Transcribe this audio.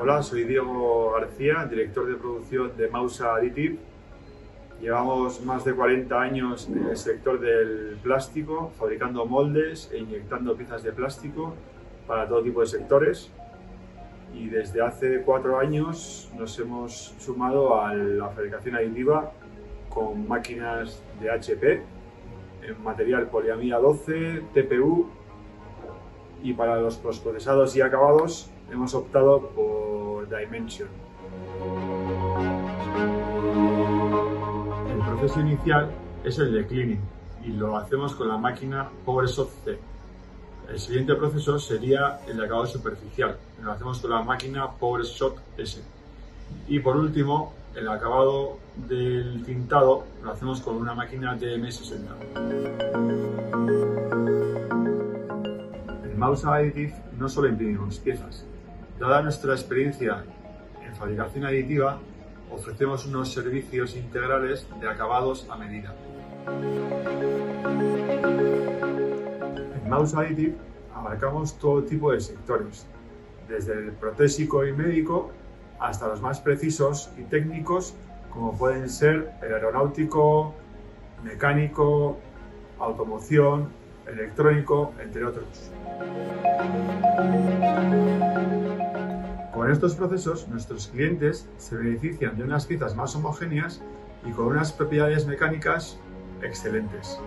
Hola, soy Diego García, director de producción de Mausa Additive. Llevamos más de 40 años en el sector del plástico, fabricando moldes e inyectando piezas de plástico para todo tipo de sectores. Y desde hace 4 años nos hemos sumado a la fabricación aditiva con máquinas de HP en material poliamida 12, TPU, y para los postprocesados y acabados hemos optado por Dimension. El proceso inicial es el de cleaning y lo hacemos con la máquina PowerShot C. El siguiente proceso sería el de acabado superficial, lo hacemos con la máquina PowerShot S. Y por último, el acabado del tintado lo hacemos con una máquina DM60. En Mausa Additive no solo imprimimos piezas. Dada nuestra experiencia en fabricación aditiva, ofrecemos unos servicios integrales de acabados a medida. En Mausa Additive abarcamos todo tipo de sectores, desde el protésico y médico hasta los más precisos y técnicos, como pueden ser el aeronáutico, mecánico, automoción, electrónico, entre otros. Con estos procesos, nuestros clientes se benefician de unas piezas más homogéneas y con unas propiedades mecánicas excelentes.